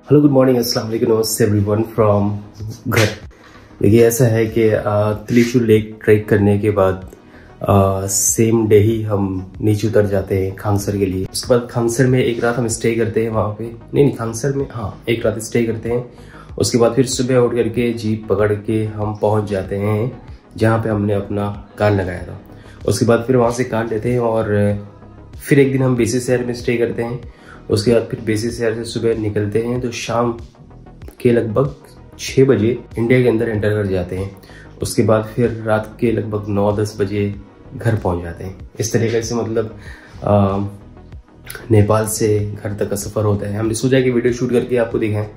Hello good morning, अस्सलाम वालेकुम, नमस्ते एवरीवन फ्रॉम घर। देखिए ऐसा है कि त्रिशूल लेक ट्रैक करने के बाद सेम डे ही हम नीचे उतर जाते हैं खांगसर के लिए। उसके बाद खांगसर में एक रात हम स्टे करते हैं वहाँ पे, नहीं खांगसर में एक रात स्टे करते हैं। उसके बाद फिर सुबह उठ करके जीप पकड़ के हम पहुँच जाते हैं जहाँ पे हमने अपना कार लगाया था। उसके बाद फिर वहाँ से कार लेते हैं और फिर एक दिन हम बेसिस शहर में स्टे करते हैं। उसके बाद फिर बेसिस शहर से सुबह निकलते हैं तो शाम के लगभग 6 बजे इंडिया के अंदर एंटर कर जाते हैं। उसके बाद फिर रात के लगभग 9-10 बजे घर पहुंच जाते हैं। इस तरीके से मतलब नेपाल से घर तक का सफ़र होता है। हमने सोचा कि वीडियो शूट करके आपको दिखाएं,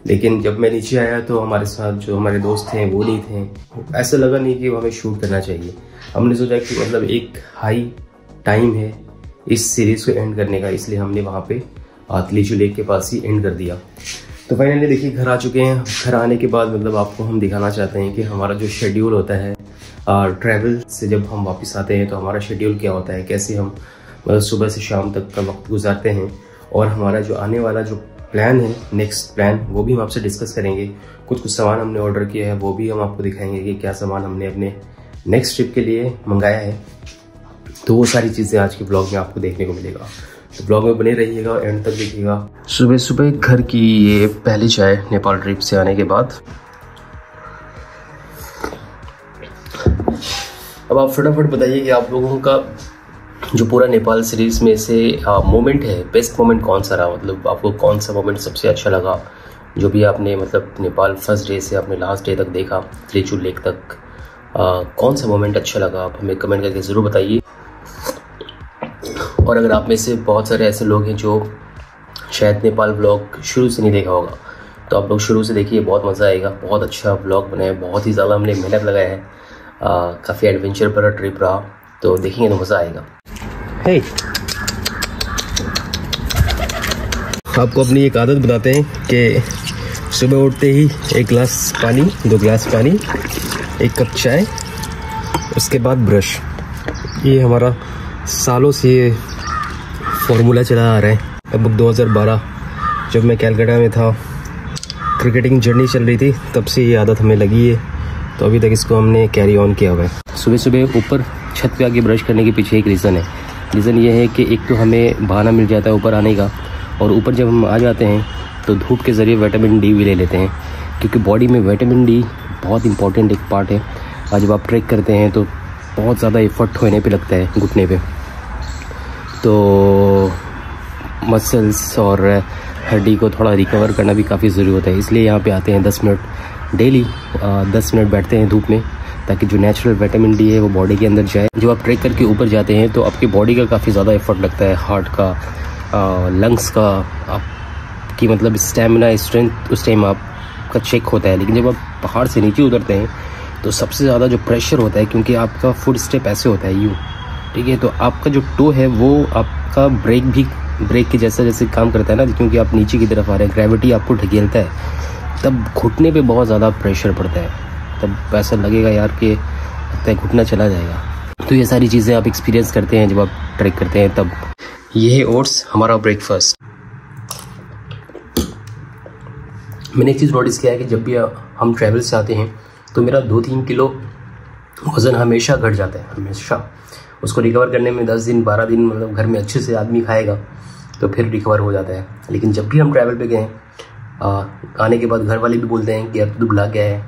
लेकिन जब मैं नीचे आया तो हमारे साथ जो हमारे दोस्त थे वो नहीं थे। ऐसा लगा नहीं कि वो हमें शूट करना चाहिए। हमने सोचा कि मतलब एक हाई टाइम है इस सीरीज़ को एंड करने का, इसलिए हमने वहाँ पे त्रिशूल लेक के पास ही एंड कर दिया। तो फाइनली देखिए घर आ चुके हैं। घर आने के बाद मतलब आपको हम दिखाना चाहते हैं कि हमारा जो शेड्यूल होता है ट्रैवल से जब हम वापस आते हैं तो हमारा शेड्यूल क्या होता है, कैसे हम मतलब सुबह से शाम तक का वक्त गुजारते हैं, और हमारा जो आने वाला जो प्लान है, नेक्स्ट प्लान, वो भी हम आपसे डिस्कस करेंगे। कुछ सामान हमने ऑर्डर किया है, वो भी हम आपको दिखाएंगे कि क्या सामान हमने अपने नेक्स्ट ट्रिप के लिए मंगाया है। तो वो सारी चीज़ें आज के ब्लॉग में आपको देखने को मिलेगा, तो ब्लॉग में बने रहिएगा, एंड तक देखिएगा। सुबह सुबह घर की ये पहली चाय नेपाल ट्रिप से आने के बाद। अब आप फटाफट बताइए कि आप लोगों का जो पूरा नेपाल सीरीज में से मोमेंट है, बेस्ट मोमेंट कौन सा रहा, मतलब आपको कौन सा मोमेंट सबसे अच्छा लगा, जो भी आपने मतलब नेपाल फर्स्ट डे से अपने लास्ट डे तक देखा त्रिशूल लेक तक, कौन सा मोमेंट अच्छा लगा, आप हमें कमेंट करके ज़रूर बताइए। और अगर आप में से बहुत सारे ऐसे लोग हैं जो शायद नेपाल व्लॉग शुरू से नहीं देखा होगा, तो आप लोग शुरू से देखिए, बहुत मज़ा आएगा। बहुत अच्छा व्लॉग बना है, बहुत ही ज़्यादा हमने मेहनत लगाया है, काफ़ी एडवेंचर भरा ट्रिप रहा, तो देखेंगे तो मज़ा आएगा। हे आपको अपनी एक आदत बताते हैं कि सुबह उठते ही 1 गिलास पानी, 2 गिलास पानी, 1 कप चाय, उसके बाद ब्रश। ये हमारा सालों से ये फॉर्मूला चला आ रहा है। लगभग 2012 जब मैं कलकत्ता में था, क्रिकेटिंग जर्नी चल रही थी, तब से ये आदत हमें लगी है, तो अभी तक इसको हमने कैरी ऑन किया हुआ है। सुबह सुबह ऊपर छत पे आके ब्रश करने के पीछे एक रीज़न है। रीज़न ये है कि एक तो हमें बहाना मिल जाता है ऊपर आने का, और ऊपर जब हम आ जाते हैं तो धूप के ज़रिए विटामिन डी भी ले लेते हैं, क्योंकि बॉडी में विटामिन डी बहुत इंपॉर्टेंट एक पार्ट है। और जब आप ट्रैक करते हैं तो बहुत ज़्यादा एफर्ट होने पे लगता है घुटने पे, तो मसल्स और हड्डी को थोड़ा रिकवर करना भी काफ़ी ज़रूरी होता है। इसलिए यहाँ पे आते हैं 10 मिनट डेली, 10 मिनट बैठते हैं धूप में, ताकि जो नेचुरल विटामिन डी है वो बॉडी के अंदर जाए। जब आप ट्रैक करके ऊपर जाते हैं तो आपकी बॉडी का काफ़ी ज़्यादा एफर्ट लगता है, हार्ट का, लंग्स का, आपकी मतलब स्टेमिना, स्ट्रेंथ उस टाइम आपका चेक होता है। लेकिन जब आप पहाड़ से नीचे उतरते हैं तो सबसे ज़्यादा जो प्रेशर होता है, क्योंकि आपका फुट स्टेप ऐसे होता है यूँ, ठीक है, तो आपका जो टो है वो आपका ब्रेक के जैसा जैसे काम करता है ना, क्योंकि आप नीचे की तरफ आ रहे हैं, ग्रेविटी आपको ढकेलता है, तब घुटने पे बहुत ज़्यादा प्रेशर पड़ता है। तब ऐसा लगेगा यार कि लगता है घुटना चला जाएगा। तो ये सारी चीज़ें आप एक्सपीरियंस करते हैं जब आप ट्रैक करते हैं तब। ये है ओट्स, हमारा ब्रेकफास्ट। मैंने एक चीज़ नोटिस किया है कि जब भी हम ट्रैवल से आते हैं तो मेरा 2-3 किलो वज़न हमेशा घट जाता है, हमेशा। उसको रिकवर करने में 10 दिन 12 दिन मतलब घर में अच्छे से आदमी खाएगा तो फिर रिकवर हो जाता है। लेकिन जब भी हम ट्रैवल पे गए, आने के बाद घर वाले भी बोलते हैं कि यार तू दुबला गया है।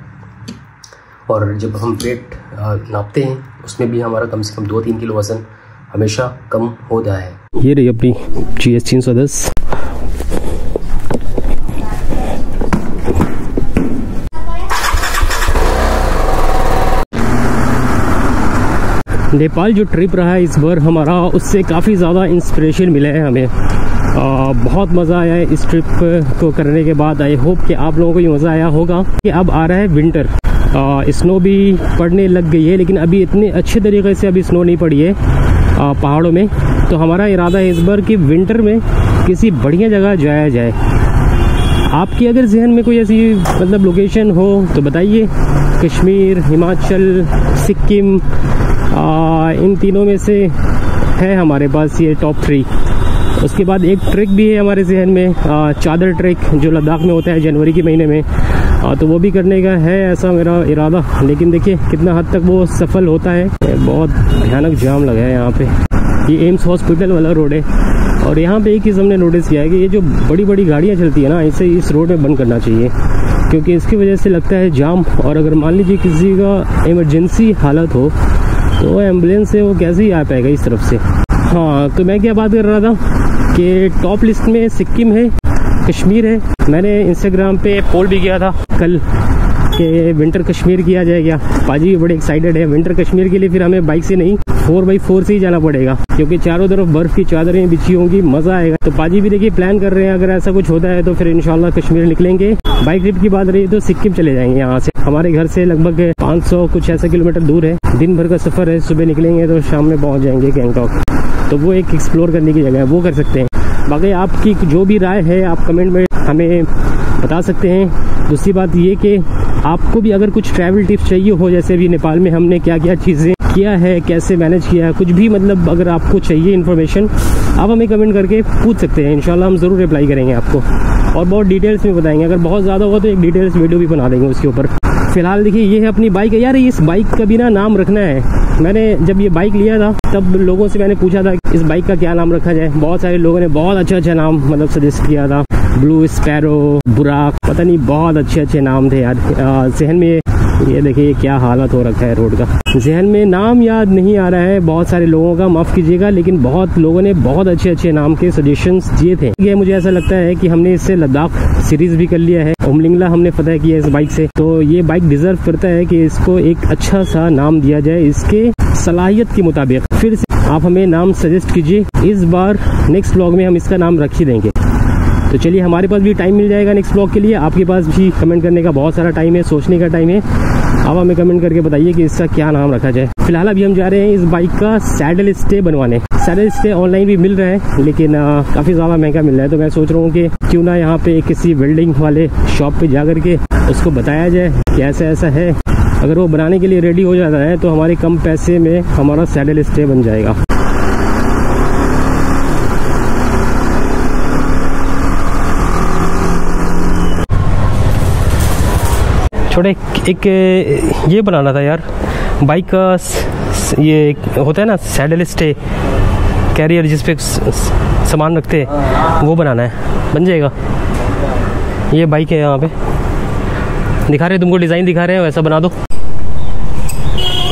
और जब हम वेट नापते हैं उसमें भी हमारा कम से कम 2-3 किलो वज़न हमेशा कम हो जाता है। ये रही अपनी GS 310। नेपाल जो ट्रिप रहा है इस बार हमारा, उससे काफ़ी ज़्यादा इंस्पिरेशन मिला है हमें। बहुत मज़ा आया है इस ट्रिप को करने के बाद। आई होप कि आप लोगों को ये मज़ा आया होगा। कि अब आ रहा है विंटर, स्नो भी पड़ने लग गई है, लेकिन अभी इतने अच्छे तरीके से अभी स्नो नहीं पड़ी है पहाड़ों में। तो हमारा इरादा है इस बार कि विंटर में किसी बढ़िया जगह जाया जाए। आपकी अगर जहन में कोई ऐसी मतलब लोकेशन हो तो बताइए। कश्मीर, हिमाचल, सिक्किम, इन तीनों में से है हमारे पास ये टॉप 3। उसके बाद एक ट्रैक भी है हमारे जहन में, चादर ट्रैक, जो लद्दाख में होता है जनवरी के महीने में, तो वो भी करने का है ऐसा मेरा इरादा। लेकिन देखिए कितना हद तक वो सफल होता है। बहुत भयानक जाम लगा है यहाँ पे। ये एम्स हॉस्पिटल वाला रोड है और यहाँ पे एक चीज़ हमने नोटिस किया है कि ये जो बड़ी बड़ी गाड़ियाँ चलती है ना, इसे इस रोड में बंद करना चाहिए, क्योंकि इसकी वजह से लगता है जाम। और अगर मान लीजिए किसी का इमरजेंसी हालत हो तो एम्बुलेंस से वो कैसे ही आ पाएगा इस तरफ से। हाँ, तो मैं क्या बात कर रहा था कि टॉप लिस्ट में सिक्किम है, कश्मीर है। मैंने इंस्टाग्राम पे पोल भी किया था कल कि विंटर कश्मीर किया जाए क्या। पाजी भी बड़े एक्साइटेड है विंटर कश्मीर के लिए। फिर हमें बाइक से नहीं 4x4 से ही जाना पड़ेगा, क्योंकि चारों तरफ बर्फ की चादरें बिछी होंगी, मजा आएगा। तो पाजी भी देखिए प्लान कर रहे हैं, अगर ऐसा कुछ होता है तो फिर इंशाल्लाह कश्मीर निकलेंगे। बाइक ट्रिप की बात रही तो सिक्किम चले जाएंगे। यहाँ से हमारे घर से लगभग 500 कुछ ऐसा किलोमीटर दूर है। दिन भर का सफर है, सुबह निकलेंगे तो शाम में पहुँच जाएंगे गैंगटॉक। तो वो एक एक्सप्लोर करने की जगह है, वो कर सकते हैं। बाकी आपकी जो भी राय है आप कमेंट में हमें बता सकते हैं। दूसरी बात ये कि आपको भी अगर कुछ ट्रैवल टिप्स चाहिए हो, जैसे भी नेपाल में हमने क्या क्या चीज़ें किया है, कैसे मैनेज किया है, कुछ भी मतलब अगर आपको चाहिए इन्फॉर्मेशन आप हमें कमेंट करके पूछ सकते हैं। इंशाल्लाह हम ज़रूर रिप्लाई करेंगे आपको और बहुत डिटेल्स में बताएंगे। अगर बहुत ज़्यादा हुआ तो एक डिटेल्स वीडियो भी बना देंगे उसके ऊपर। फिलहाल देखिए ये है अपनी बाइक। यार इस बाइक का भी ना नाम रखना है। मैंने जब ये बाइक लिया था तब लोगों से मैंने पूछा था इस बाइक का क्या नाम रखा जाए। बहुत सारे लोगों ने बहुत अच्छा नाम मतलब सजेस्ट किया था, ब्लू स्पैरो, बुराक, पता नहीं बहुत अच्छे नाम थे यार। जहन में ये देखिए क्या हालत हो रखा है रोड का। जहन में नाम याद नहीं आ रहा है बहुत सारे लोगों का, माफ़ कीजिएगा, लेकिन बहुत लोगों ने बहुत अच्छे नाम के सजेशंस दिए थे। ये मुझे ऐसा लगता है कि हमने इससे लद्दाख सीरीज भी कर लिया है, उमलिंगला हमने फतह किया इस बाइक से। तो ये बाइक डिजर्व करता है कि इसको एक अच्छा सा नाम दिया जाए इसके सलाहियत के मुताबिक। फिर से आप हमें नाम सजेस्ट कीजिए, इस बार नेक्स्ट व्लॉग में हम इसका नाम रख ही देंगे। तो चलिए हमारे पास भी टाइम मिल जाएगा नेक्स्ट व्लॉग के लिए, आपके पास भी कमेंट करने का बहुत सारा टाइम है, सोचने का टाइम है। आप हमें कमेंट करके बताइए कि इसका क्या नाम रखा जाए। फिलहाल अभी हम जा रहे हैं इस बाइक का सैडल स्टे बनवाने। सैडल स्टे ऑनलाइन भी मिल रहा है लेकिन काफ़ी ज़्यादा महंगा मिल रहा है। तो मैं सोच रहा हूँ कि क्यों ना यहाँ पे किसी वेल्डिंग वाले शॉप पे जा करके उसको बताया जाए कि ऐसा है। अगर वो बनाने के लिए रेडी हो जाता है तो हमारे कम पैसे में हमारा सैडल स्टे बन जाएगा। छोटे एक ये बनाना था यार बाइक का, ये होता है ना सैडल स्टे कैरियर जिस पे सामान रखते हैं, वो बनाना है। बन जाएगा। ये बाइक है यहाँ पे दिखा रहे हैं तुमको, डिज़ाइन दिखा रहे हैं, वैसा बना दो।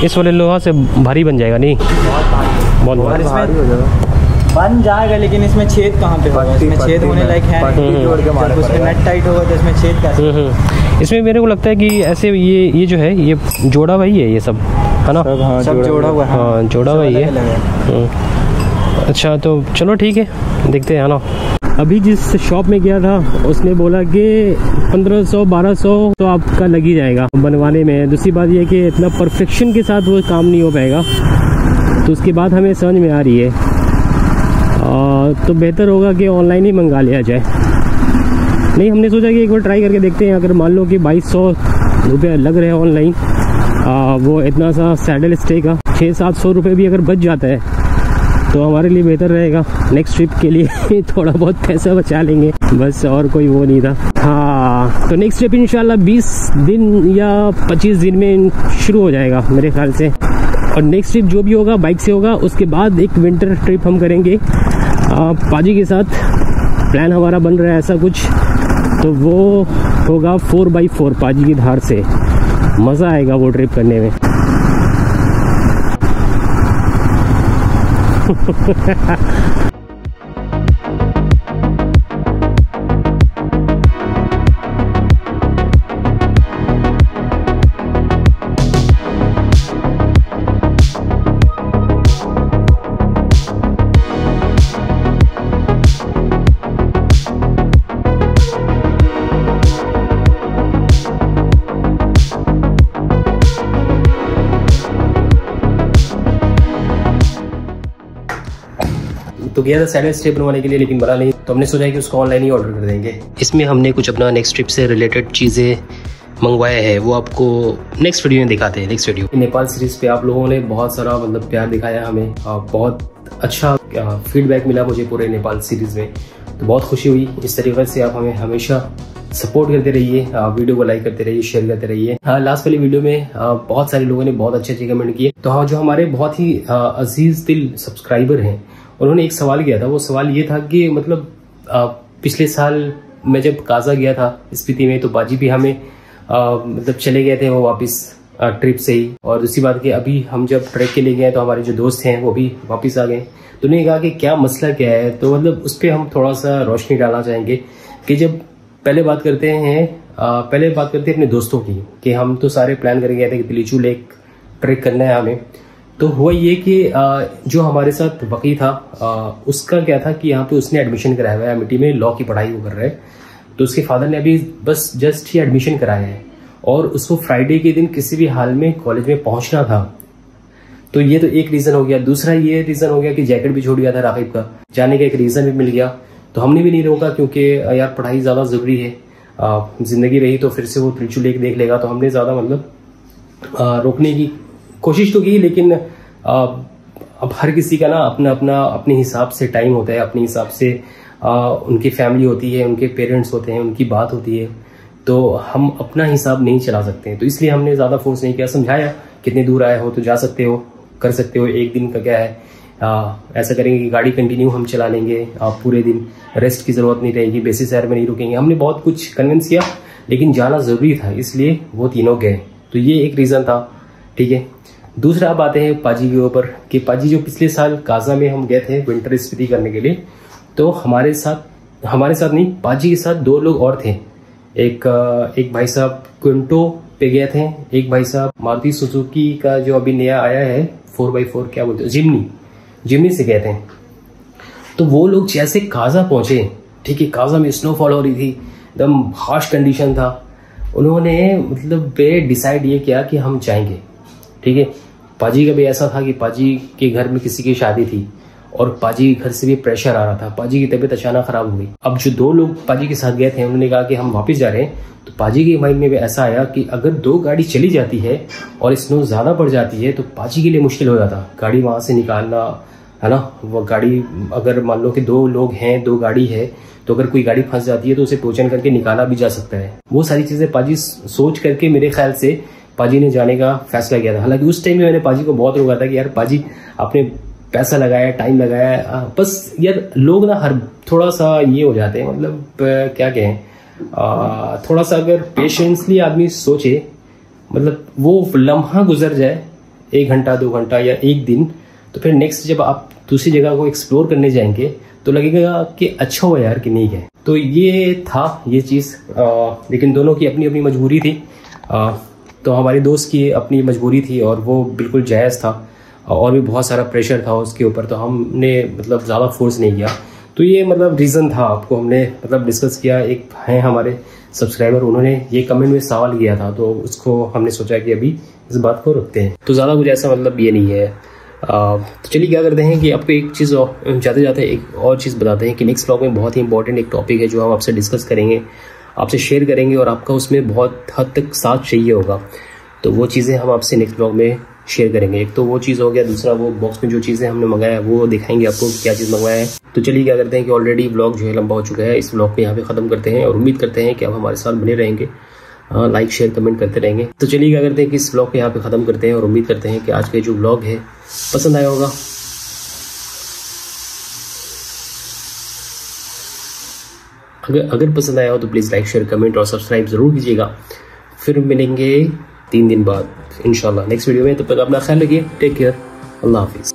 इस वाले लोहा से भारी बन जाएगा। नहीं बहुत भारी हो जाएगा। बन जाएगा लेकिन इसमें छेद कहाँ पे होगा? इसमें छेद होने लायक है, जब उसमें नट टाइट होगा तो इसमें छेद कैसे? इसमें मेरे को लगता है कि ऐसे ये जो है ये जोड़ा हुआ ही है, ये सब है ना, सब जोड़ा हुआ है। हाँ जोड़ा हुआ ही है। अच्छा तो चलो ठीक है, देखते हैं ना। अभी जिस शॉप में गया था उसने बोला कि 1500-1200 तो आपका लग ही जाएगा बनवाने में। दूसरी बात यह कि इतना परफेक्शन के साथ वो काम नहीं हो पाएगा। तो उसके बाद हमें समझ में आ रही है तो बेहतर होगा कि ऑनलाइन ही मंगा लिया जाए। नहीं, हमने सोचा कि एक बार ट्राई करके देखते हैं। अगर मान लो कि 2200 रुपये लग रहे हैं ऑनलाइन, वो इतना सा सैडल स्टे का 600-700 रुपये भी अगर बच जाता है तो हमारे लिए बेहतर रहेगा। नेक्स्ट ट्रिप के लिए थोड़ा बहुत पैसा बचा लेंगे बस, और कोई वो नहीं था। हाँ तो नेक्स्ट ट्रिप इंशाल्लाह 20 दिन या 25 दिन में शुरू हो जाएगा मेरे ख्याल से। और नेक्स्ट ट्रिप जो भी होगा बाइक से होगा। उसके बाद एक विंटर ट्रिप हम करेंगे पाजी के साथ। प्लान हमारा बन रहा है ऐसा कुछ, तो वो होगा 4x4 पाजी की धार से। मज़ा आएगा वो ट्रिप करने में। तो गया था सैडल स्टे बनवाने के लिए लेकिन बना नहीं, तो हमने सोचा कि उसको ऑनलाइन ही ऑर्डर कर देंगे। इसमें हमने कुछ अपना नेक्स्ट ट्रिप से रिलेटेड चीज़ें मंगवाया है वो आपको नेक्स्ट वीडियो में दिखाते हैं। नेक्स्ट वीडियो नेपाल सीरीज पे आप लोगों ने बहुत सारा मतलब प्यार दिखाया हमें, बहुत अच्छा फीडबैक मिला मुझे पूरे नेपाल सीरीज में, तो बहुत खुशी हुई। इस तरीके से आप हमें हमेशा सपोर्ट करते रहिए, वीडियो को लाइक करते रहिए, शेयर करते रहिए। लास्ट वाली वीडियो में बहुत सारे लोगों ने बहुत अच्छे अच्छे कमेंट किए। तो जो हमारे बहुत ही अजीज दिल सब्सक्राइबर हैं उन्होंने एक सवाल किया था। वो सवाल ये था कि मतलब पिछले साल मैं जब काजा गया था स्पीति में, तो बाजी भी हमें मतलब चले गए थे वो वापस ट्रिप से ही। और दूसरी बात कि अभी हम जब ट्रैक के लिए गए तो हमारे जो दोस्त हैं वो भी वापस आ गए। तो उन्होंने कहा कि क्या मसला क्या है, तो मतलब उस पर हम थोड़ा सा रोशनी डालना चाहेंगे कि जब पहले बात करते हैं अपने दोस्तों की, कि हम तो सारे प्लान करके गए थे कि तिलीचू लेक ट्रैक करना है हमें। तो हुआ ये कि जो हमारे साथ वकी था उसका क्या था कि यहाँ पे उसने एडमिशन कराया हुआ है एमआईटी में, लॉ की पढ़ाई वो कर रहा है। तो उसके फादर ने अभी बस जस्ट ही एडमिशन कराया है और उसको फ्राइडे के दिन किसी भी हाल में कॉलेज में पहुंचना था। तो ये तो एक रीजन हो गया। दूसरा ये रीजन हो गया कि जैकेट भी छूट गया था राकिब का, जाने का एक रीजन भी मिल गया। तो हमने भी नहीं रोका क्योंकि यार पढ़ाई ज्यादा जरूरी है, जिंदगी रही तो फिर से वो तिलीचू लेक देख लेगा। तो हमने ज्यादा मतलब रोकने की कोशिश तो की, लेकिन अब हर किसी का ना अपने हिसाब से टाइम होता है, अपने हिसाब से उनकी फैमिली होती है, उनके पेरेंट्स होते हैं, उनकी बात होती है। तो हम अपना हिसाब नहीं चला सकते, तो इसलिए हमने ज्यादा फोर्स नहीं किया। समझाया कितने दूर आए हो तो जा सकते हो, कर सकते हो, एक दिन का क्या है, ऐसा करेंगे कि गाड़ी कंटिन्यू हम चला लेंगे, पूरे दिन रेस्ट की जरूरत नहीं रहेगी, बेसी शहर में नहीं रुकेंगे। हमने बहुत कुछ कन्विंस किया, लेकिन जाना जरूरी था इसलिए वो तीनों गए। तो ये एक रीजन था, ठीक है। दूसरा अब आते हैं पाजी के ऊपर कि पाजी जो पिछले साल काजा में हम गए थे विंटर स्पीति करने के लिए, तो हमारे साथ नहीं, पाजी के साथ दो लोग और थे। एक भाई साहब क्विंटो पे गए थे, एक भाई साहब मारुति सुजुकी का जो अभी नया आया है 4x4 क्या बोलते हैं, जिमनी से गए थे। तो वो लोग जैसे काजा पहुंचे, ठीक है, काजा में स्नोफॉल हो रही थी, एकदम हार्श कंडीशन था। उन्होंने मतलब डिसाइड ये किया कि हम जाएंगे, ठीक है। पाजी का भी ऐसा था कि पाजी के घर में किसी की शादी थी और पाजी घर से भी प्रेशर आ रहा था। पाजी की तबीयत अचानक खराब हो गई। अब जो दो लोग पाजी के साथ गए थे उन्होंने कहा कि हम वापस जा रहे हैं। तो पाजी के माइंड में भी ऐसा आया कि अगर दो गाड़ी चली जाती है और स्नो ज्यादा बढ़ जाती है तो पाजी के लिए मुश्किल हो जाता, गाड़ी वहां से निकालना, है ना। वो गाड़ी अगर मान लो कि दो लोग हैं, दो गाड़ी है, तो अगर कोई गाड़ी फंस जाती है तो उसे टोचन करके निकाला भी जा सकता है। वो सारी चीजें पाजी सोच करके मेरे ख्याल से पाजी ने जाने का फैसला किया था। हालांकि उस टाइम में मैंने पाजी को बहुत रोका था कि यार पाजी आपने पैसा लगाया, टाइम लगाया, बस यार लोग ना हर थोड़ा सा ये हो जाते हैं, मतलब क्या कहें, थोड़ा सा अगर पेशेंसली आदमी सोचे, मतलब वो लम्हा गुजर जाए 1 घंटा 2 घंटा या 1 दिन, तो फिर नेक्स्ट जब आप दूसरी जगह को एक्सप्लोर करने जाएंगे तो लगेगा कि अच्छा हुआ यार कि नहीं गए। तो ये था ये चीज, लेकिन दोनों की अपनी अपनी मजबूरी थी। तो हमारे दोस्त की अपनी मजबूरी थी और वो बिल्कुल जायज़ था, और भी बहुत सारा प्रेशर था उसके ऊपर, तो हमने मतलब ज़्यादा फोर्स नहीं किया। तो ये मतलब रीज़न था, आपको हमने मतलब डिस्कस किया। एक है हमारे सब्सक्राइबर, उन्होंने ये कमेंट में सवाल किया था, तो उसको हमने सोचा कि अभी इस बात को रखते हैं। तो ज़्यादा कुछ ऐसा मतलब ये नहीं है। तो चलिए क्या करते हैं कि आपको एक चीज़ जाते जाते एक और चीज़ बताते हैं कि नेक्स्ट ब्लॉग में बहुत ही इंपॉर्टेंट एक टॉपिक है जो हम आपसे डिस्कस करेंगे, आपसे शेयर करेंगे, और आपका उसमें बहुत हद तक साथ चाहिए होगा। तो वो चीज़ें हम आपसे नेक्स्ट ब्लॉग में शेयर करेंगे। एक तो वो चीज़ हो गया, दूसरा वो बॉक्स में जो चीज़ें हमने मंगाया है वो दिखाएंगे आपको क्या चीज़ मंगवाया है। तो चलिए क्या करते हैं कि ऑलरेडी ब्लॉग जो है लंबा हो चुका है, इस ब्लॉग को यहाँ पे ख़त्म करते हैं और उम्मीद करते हैं कि आप हमारे साथ बने रहेंगे, लाइक शेयर कमेंट करते रहेंगे। तो चलिए क्या करते हैं कि इस ब्लॉग को यहाँ पे ख़त्म करते हैं और उम्मीद करते हैं कि आज का जो ब्लॉग है पसंद आया होगा। अगर पसंद आया हो तो प्लीज़ लाइक शेयर कमेंट और सब्सक्राइब ज़रूर कीजिएगा। फिर मिलेंगे 3 दिन बाद इंशाल्लाह नेक्स्ट वीडियो में। तब तक अपना ख्याल रखिए, टेक केयर, अल्लाह हाफिज़।